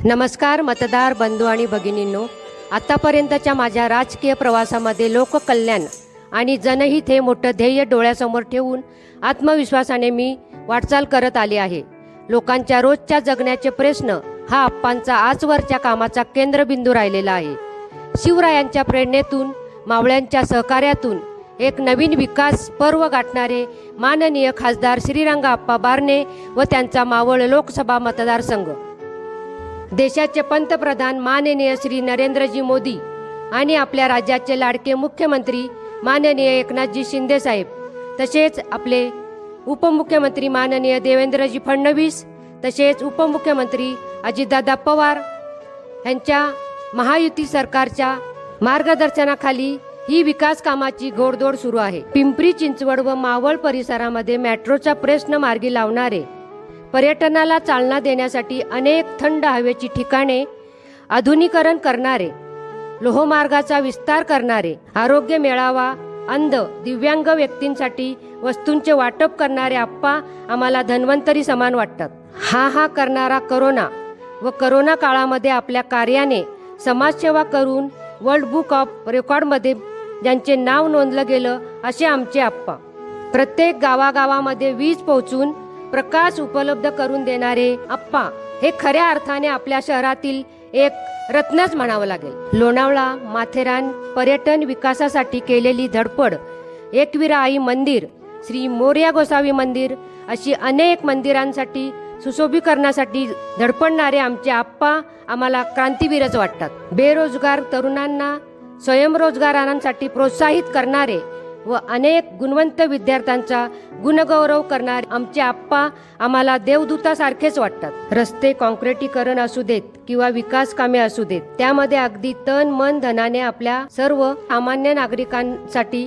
नमस्कार मतदार बंधू आणि भगिनींनो, आतापर्यंतच्या माझ्या राजकीय प्रवासामध्ये लोककल्याण आणि जनहित हे मोठं ध्येय डोळ्यासमोर ठेवून आत्मविश्वासाने मी वाटचाल करत आली आहे। लोकांच्या रोजच्या जगण्याचे प्रश्न हा आप्पांचा आजवरच्या कामाचा केंद्रबिंदू राहिलेला आहे। शिवरायांच्या प्रेरणेतून मावळ्यांच्या सहकार्यातून एक नवीन विकास पर्व गाठणारे माननीय खासदार श्रीरंग आप्पा बारणे व त्यांचा मावळ लोकसभा मतदारसंघ, देशाचे पंतप्रधान माननीय श्री नरेंद्रजी मोदी आणि आपल्या राज्याचे लाडके मुख्यमंत्री माननीय एकनाथजी शिंदे साहेब, तसेच आपले उपमुख्यमंत्री माननीय देवेंद्रजी फडणवीस, तसेच उपमुख्यमंत्री अजितदादा पवार यांच्या महायुती सरकारच्या मार्गदर्शनाखाली ही विकास कामाची घोडदौड सुरू आहे। पिंपरी चिंचवड व मावळ परिसरामध्ये मेट्रोचा प्रश्न मार्गी लावणारे, पर्यटनाला चालना देण्यासाठी अनेक थंड हवेची ठिकाणे आधुनिकीकरण करणारे, लोहमार्गाचा विस्तार करणारे, आरोग्य मेळावा, अंध दिव्यांग व्यक्तींसाठी वस्तूंचे वाटप करणारे आप्पा आम्हाला धन्वंतरी समान वाटतात। हा करणारा करोना व करोना काळामध्ये आपल्या कार्याने समाजसेवा करून वर्ल्ड बुक ऑफ रेकॉर्डमध्ये ज्यांचे नाव नोंदलं गेलं असे आमचे आप्पा। प्रत्येक गावागावामध्ये वीज पोहोचून प्रकाश उपलब्ध करून देणारे आप्पा हे खऱ्या अर्थाने आपल्या शहरातील एक रत्नच म्हणावं लागेल। लोणावळा माथेरान पर्यटन विकासासाठी केलेली धडपड, एकविरा आई मंदिर, श्री मोरया गोसावी मंदिर अशी अनेक मंदिरांसाठी सुशोभीकरणासाठी धडपडणारे आमचे आप्पा आम्हाला क्रांतीवीरच वाटतात। बेरोजगार तरुणांना स्वयंरोजगारांसाठी प्रोत्साहित करणारे व अनेक गुणवंत विद्यार्थ्यांचा गुणगौरव करणारे आमचे आप्पा आम्हाला देवदूतासारखेच वाटतात। रस्ते काँक्रिटीकरण असू देत किंवा विकास कामे असू देत, त्यामध्ये अगदी तन मन धनाने आपल्या सर्व सामान्य नागरिकांसाठी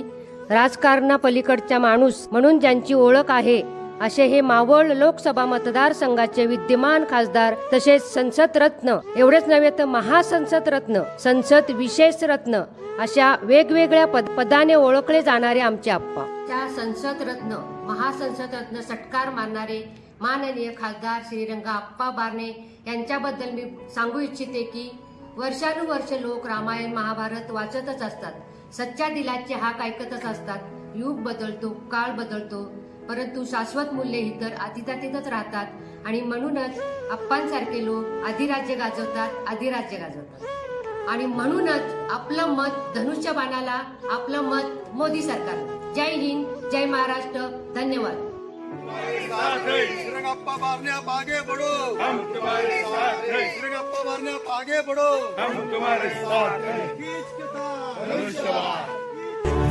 राजकारणापलीकडचा माणूस म्हणून ज्यांची ओळख आहे असे हे मावळ लोकसभा मतदारसंघाचे विद्यमान खासदार, तसेच संसद रत्न, एवढेच नव्हे तर महासंसद रत्न, संसद विशेष रत्न अशा वेगवेगळ्या पदाने ओळखले जाणारे आमचे आप्पा। त्या संसद रत्न महासंसद रत्न सत्कार मानणारे माननीय खासदार श्रीरंग आप्पा बारणे यांच्याबद्दल मी सांगू इच्छिते की वर्षानुवर्ष लोक रामायण महाभारत वाचतच असतात, सच्च्या दिलाचे हाक ऐकतच असतात। युग बदलतो, काळ बदलतो, परंतु शाश्वत मूल्ये ही तर आधीतातीतच राहतात आणि म्हणूनच आप्पांसारखे लोक अधिराज्य गाजवतात आणि म्हणूनच आपलं मत धनुष्यबाणाला, आपलं मत मोदी सरकार। जय हिंद, जय महाराष्ट्र, धन्यवाद। श्रीरंग आप्पा बारणे आप आगे बढ़ो, हम तुम्हारे साथ हैं। श्रीरंग आप्पा बारणे आप आगे बढ़ो, हम तुम्हारे साथ हैं।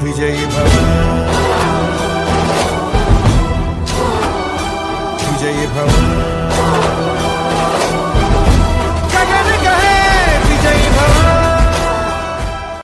विजयी भव, विजयी भव।